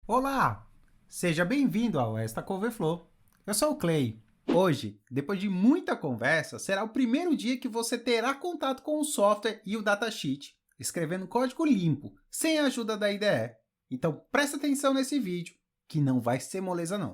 Olá! Seja bem-vindo ao Esta Couve-Flor. Eu sou o Clay. Hoje, depois de muita conversa, será o primeiro dia que você terá contato com o software e o datasheet, escrevendo código limpo, sem a ajuda da IDE. Então presta atenção nesse vídeo, que não vai ser moleza não.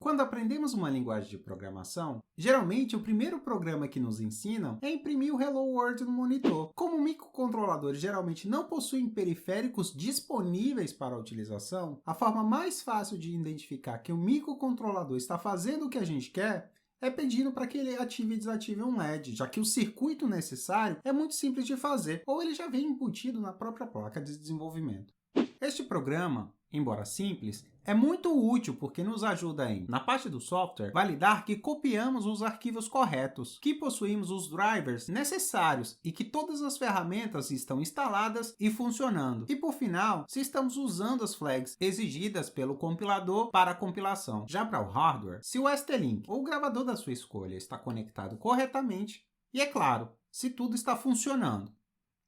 Quando aprendemos uma linguagem de programação, geralmente o primeiro programa que nos ensinam é imprimir o Hello World no monitor. Como microcontroladores geralmente não possuem periféricos disponíveis para a utilização, a forma mais fácil de identificar que o microcontrolador está fazendo o que a gente quer é pedindo para que ele ative e desative um LED, já que o circuito necessário é muito simples de fazer, ou ele já vem embutido na própria placa de desenvolvimento. Este programa, embora simples, é muito útil porque nos ajuda em, na parte do software, validar que copiamos os arquivos corretos, que possuímos os drivers necessários e que todas as ferramentas estão instaladas e funcionando. E por final, se estamos usando as flags exigidas pelo compilador para a compilação. Já para o hardware, se o ST-Link ou o gravador da sua escolha está conectado corretamente, e é claro, se tudo está funcionando.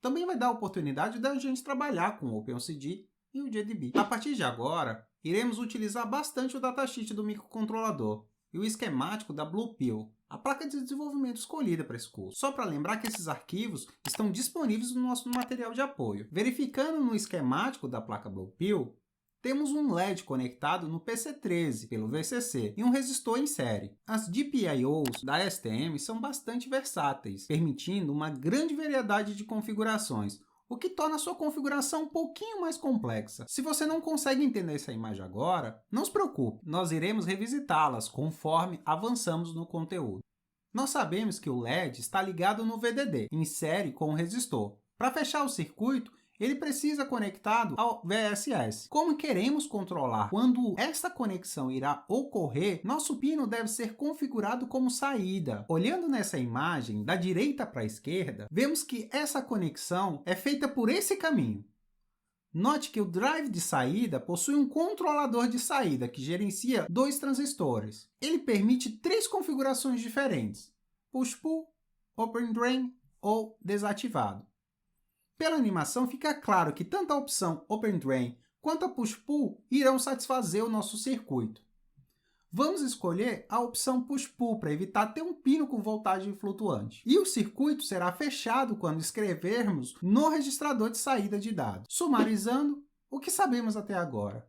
Também vai dar a oportunidade da gente trabalhar com o OpenCD e o JDB. A partir de agora, iremos utilizar bastante o datasheet do microcontrolador e o esquemático da Blue Pill, a placa de desenvolvimento escolhida para esse curso. Só para lembrar que esses arquivos estão disponíveis no nosso material de apoio. Verificando no esquemático da placa Blue Pill, temos um LED conectado no PC13 pelo VCC e um resistor em série. As GPIOs da STM são bastante versáteis, permitindo uma grande variedade de configurações, o que torna a sua configuração um pouquinho mais complexa. Se você não consegue entender essa imagem agora, não se preocupe, nós iremos revisitá-las conforme avançamos no conteúdo. Nós sabemos que o LED está ligado no VDD, em série com o resistor. Para fechar o circuito, ele precisa conectado ao VSS. Como queremos controlar quando esta conexão irá ocorrer, nosso pino deve ser configurado como saída. Olhando nessa imagem, da direita para a esquerda, vemos que essa conexão é feita por esse caminho. Note que o drive de saída possui um controlador de saída que gerencia dois transistores. Ele permite três configurações diferentes: push-pull, open drain ou desativado. Pela animação fica claro que tanto a opção Open Drain quanto a Push-Pull irão satisfazer o nosso circuito. Vamos escolher a opção Push-Pull para evitar ter um pino com voltagem flutuante. E o circuito será fechado quando escrevermos no registrador de saída de dados. Sumarizando, o que sabemos até agora?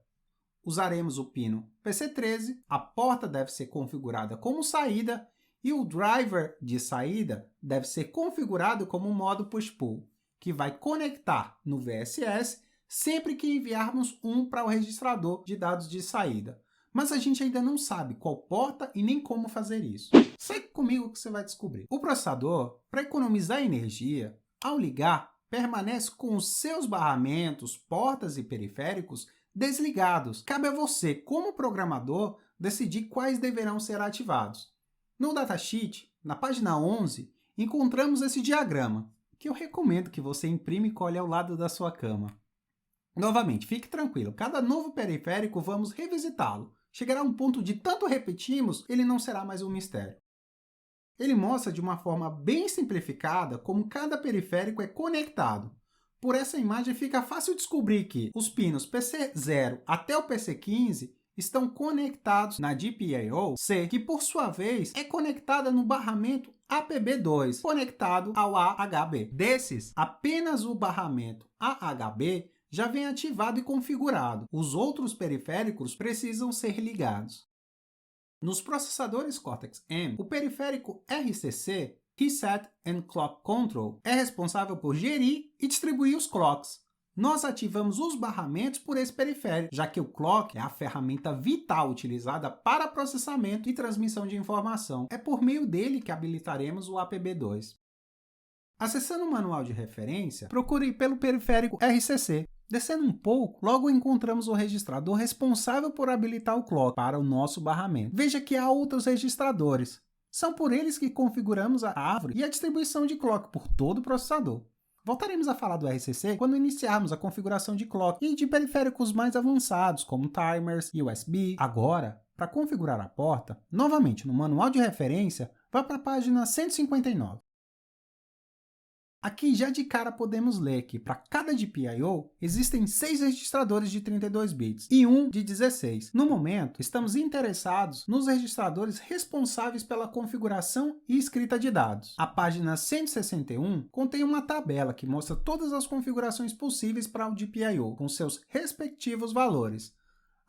Usaremos o pino PC13, a porta deve ser configurada como saída e o driver de saída deve ser configurado como modo Push-Pull, que vai conectar no VSS sempre que enviarmos um para o registrador de dados de saída. Mas a gente ainda não sabe qual porta e nem como fazer isso. Segue comigo que você vai descobrir. O processador, para economizar energia, ao ligar, permanece com os seus barramentos, portas e periféricos desligados. Cabe a você, como programador, decidir quais deverão ser ativados. No datasheet, na página 11, encontramos esse diagrama, que eu recomendo que você imprime e colhe ao lado da sua cama. Novamente, fique tranquilo, cada novo periférico vamos revisitá-lo. Chegará um ponto de tanto repetirmos, ele não será mais um mistério. Ele mostra de uma forma bem simplificada como cada periférico é conectado. Por essa imagem fica fácil descobrir que os pinos PC0 até o PC15 estão conectados na GPIO-C, que por sua vez é conectada no barramento APB2, conectado ao AHB. Desses, apenas o barramento AHB já vem ativado e configurado. Os outros periféricos precisam ser ligados. Nos processadores Cortex-M, o periférico RCC, Reset and Clock Control, é responsável por gerir e distribuir os clocks. Nós ativamos os barramentos por esse periférico, já que o clock é a ferramenta vital utilizada para processamento e transmissão de informação. É por meio dele que habilitaremos o APB2. Acessando o manual de referência, procure pelo periférico RCC. Descendo um pouco, logo encontramos o registrador responsável por habilitar o clock para o nosso barramento. Veja que há outros registradores. São por eles que configuramos a árvore e a distribuição de clock por todo o processador. Voltaremos a falar do RCC quando iniciarmos a configuração de clock e de periféricos mais avançados, como timers e USB. Agora, para configurar a porta, novamente no manual de referência, vá para a página 159. Aqui já de cara podemos ler que para cada GPIO existem 6 registradores de 32 bits e um de 16. No momento, estamos interessados nos registradores responsáveis pela configuração e escrita de dados. A página 161 contém uma tabela que mostra todas as configurações possíveis para o GPIO, com seus respectivos valores.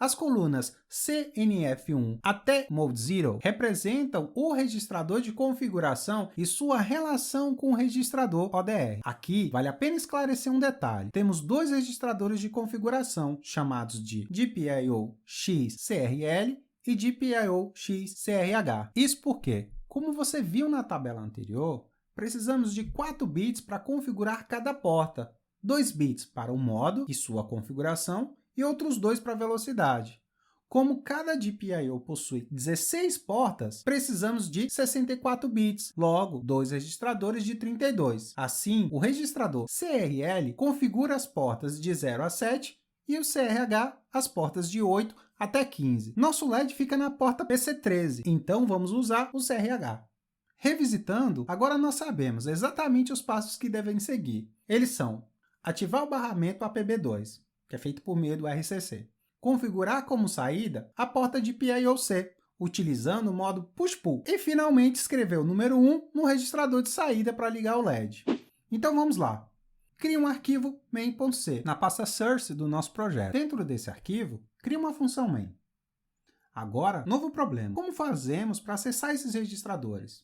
As colunas CNF1 até Mode 0 representam o registrador de configuração e sua relação com o registrador ODR. Aqui, vale a pena esclarecer um detalhe. Temos dois registradores de configuração, chamados de GPIO-X-CRL e GPIO-X-CRH. Isso porque, como você viu na tabela anterior, precisamos de 4 bits para configurar cada porta, 2 bits para o modo e sua configuração, e outros 2 para velocidade. Como cada GPIO possui 16 portas, precisamos de 64 bits, logo 2 registradores de 32. Assim, o registrador CRL configura as portas de 0 a 7 e o CRH as portas de 8 até 15. Nosso LED fica na porta PC13, então vamos usar o CRH. Revisitando, agora nós sabemos exatamente os passos que devem seguir. Eles são: ativar o barramento APB2, que é feito por meio do RCC. Configurar como saída a porta de GPIO-C, utilizando o modo Push-Pull. E, finalmente, escrever o número 1 no registrador de saída para ligar o LED. Então, vamos lá. Crie um arquivo main.c na pasta source do nosso projeto. Dentro desse arquivo, crie uma função main. Agora, novo problema. Como fazemos para acessar esses registradores?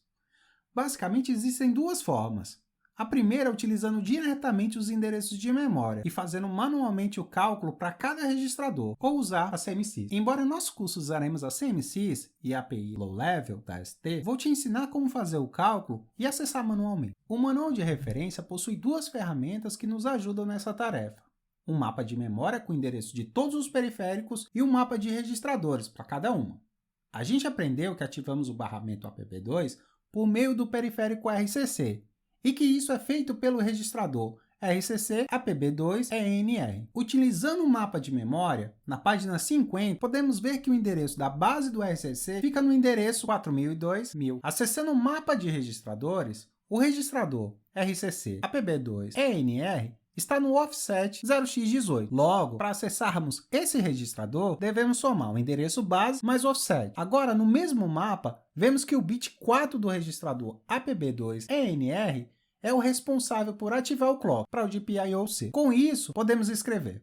Basicamente, existem duas formas. A primeira é utilizando diretamente os endereços de memória e fazendo manualmente o cálculo para cada registrador, ou usar a CMSIS. Embora em nosso curso usaremos a CMSIS e a API Low Level da ST, vou te ensinar como fazer o cálculo e acessar manualmente. O manual de referência possui duas ferramentas que nos ajudam nessa tarefa. Um mapa de memória com o endereço de todos os periféricos e um mapa de registradores para cada uma. A gente aprendeu que ativamos o barramento APB2 por meio do periférico RCC, e que isso é feito pelo registrador RCC APB2ENR. Utilizando o mapa de memória, na página 50, podemos ver que o endereço da base do RCC fica no endereço 4002.000. Acessando o mapa de registradores, o registrador RCC APB2ENR está no offset 0x18. Logo, para acessarmos esse registrador, devemos somar o endereço base mais o offset. Agora, no mesmo mapa, vemos que o bit 4 do registrador APB2ENR é o responsável por ativar o clock para o GPIO-C. Com isso, podemos escrever: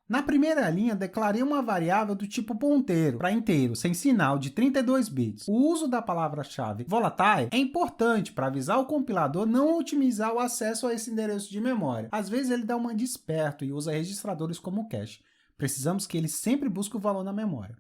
na primeira linha, declarei uma variável do tipo ponteiro para inteiro, sem sinal, de 32 bits. O uso da palavra-chave volatile é importante para avisar o compilador não otimizar o acesso a esse endereço de memória. Às vezes ele dá uma de esperto e usa registradores como cache. Precisamos que ele sempre busque o valor na memória.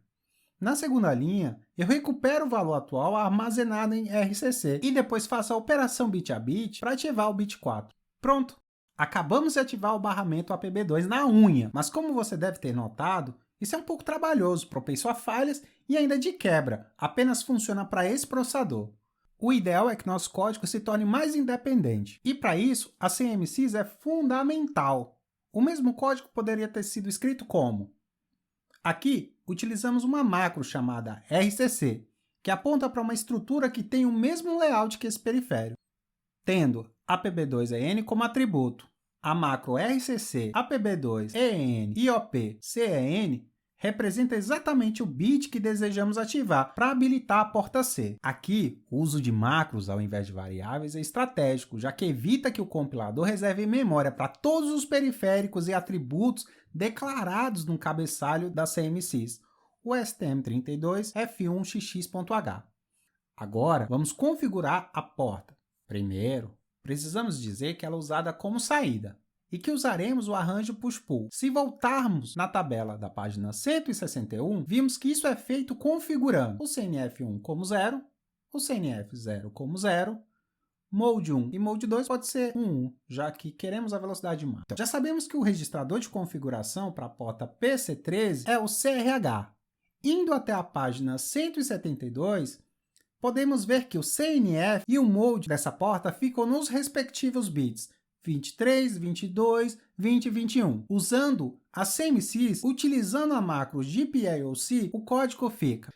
Na segunda linha, eu recupero o valor atual armazenado em RCC e depois faço a operação bit a bit para ativar o bit 4. Pronto! Acabamos de ativar o barramento APB2 na unha, mas como você deve ter notado, isso é um pouco trabalhoso, propenso a falhas e ainda de quebra, apenas funciona para esse processador. O ideal é que nosso código se torne mais independente, e para isso a CMSIS é fundamental. O mesmo código poderia ter sido escrito como: aqui utilizamos uma macro chamada RCC, que aponta para uma estrutura que tem o mesmo layout que esse periférico, tendo APB2EN como atributo. A macro RCC APB2EN IOP-CEN representa exatamente o bit que desejamos ativar para habilitar a porta C. Aqui, o uso de macros ao invés de variáveis é estratégico, já que evita que o compilador reserve memória para todos os periféricos e atributos declarados no cabeçalho da CMSIS, o STM32F1XX.H. Agora, vamos configurar a porta. Primeiro, precisamos dizer que ela é usada como saída e que usaremos o arranjo push-pull. Se voltarmos na tabela da página 161, vimos que isso é feito configurando o CNF1 como 0, o CNF0 como 0, Mode 1 e Mode 2 pode ser 1, já que queremos a velocidade máxima. Então, já sabemos que o registrador de configuração para a porta PC13 é o CRH. Indo até a página 172, podemos ver que o CNF e o Mode dessa porta ficam nos respectivos bits 23, 22, 20 e 21. Usando a CMSIS, utilizando a macro GPIO-C, o código fica: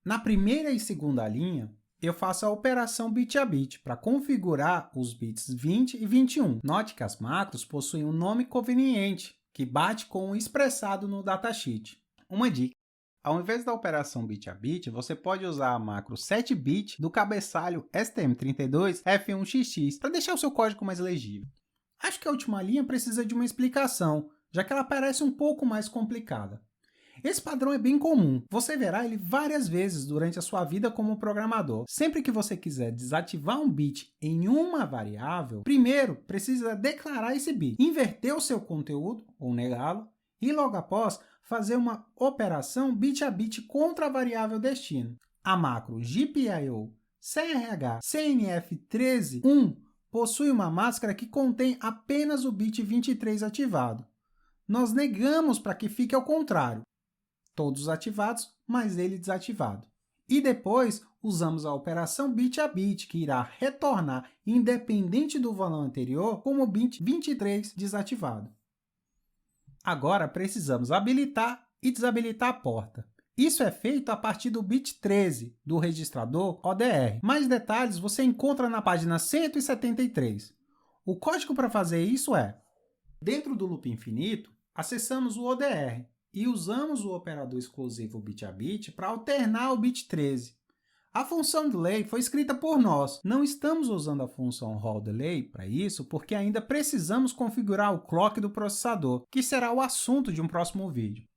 na primeira e segunda linha, eu faço a operação bit a bit para configurar os bits 20 e 21. Note que as macros possuem um nome conveniente, que bate com o expressado no datasheet. Uma dica: ao invés da operação bit a bit, você pode usar a macro 7-bit do cabeçalho STM32F1XX para deixar o seu código mais legível. Acho que a última linha precisa de uma explicação, já que ela parece um pouco mais complicada. Esse padrão é bem comum, você verá ele várias vezes durante a sua vida como programador. Sempre que você quiser desativar um bit em uma variável, primeiro precisa declarar esse bit, inverter o seu conteúdo ou negá-lo, e logo após fazer uma operação bit a bit contra a variável destino. A macro GPIO CRH CNF131 possui uma máscara que contém apenas o bit 23 ativado. Nós negamos para que fique ao contrário, todos ativados, mas ele desativado. E depois, usamos a operação bit a bit, que irá retornar, independente do valor anterior, como o bit 23 desativado. Agora, precisamos habilitar e desabilitar a porta. Isso é feito a partir do bit 13 do registrador ODR. Mais detalhes você encontra na página 173. O código para fazer isso é: dentro do loop infinito, acessamos o ODR e usamos o operador exclusivo bit a bit para alternar o bit 13. A função delay foi escrita por nós. Não estamos usando a função roll delay para isso, porque ainda precisamos configurar o clock do processador, que será o assunto de um próximo vídeo.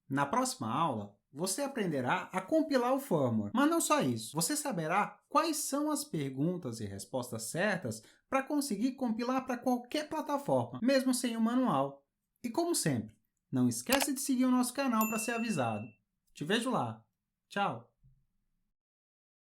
Na próxima aula, você aprenderá a compilar o firmware, mas não só isso. Você saberá quais são as perguntas e respostas certas para conseguir compilar para qualquer plataforma, mesmo sem o manual. E como sempre, não esquece de seguir o nosso canal para ser avisado. Te vejo lá. Tchau!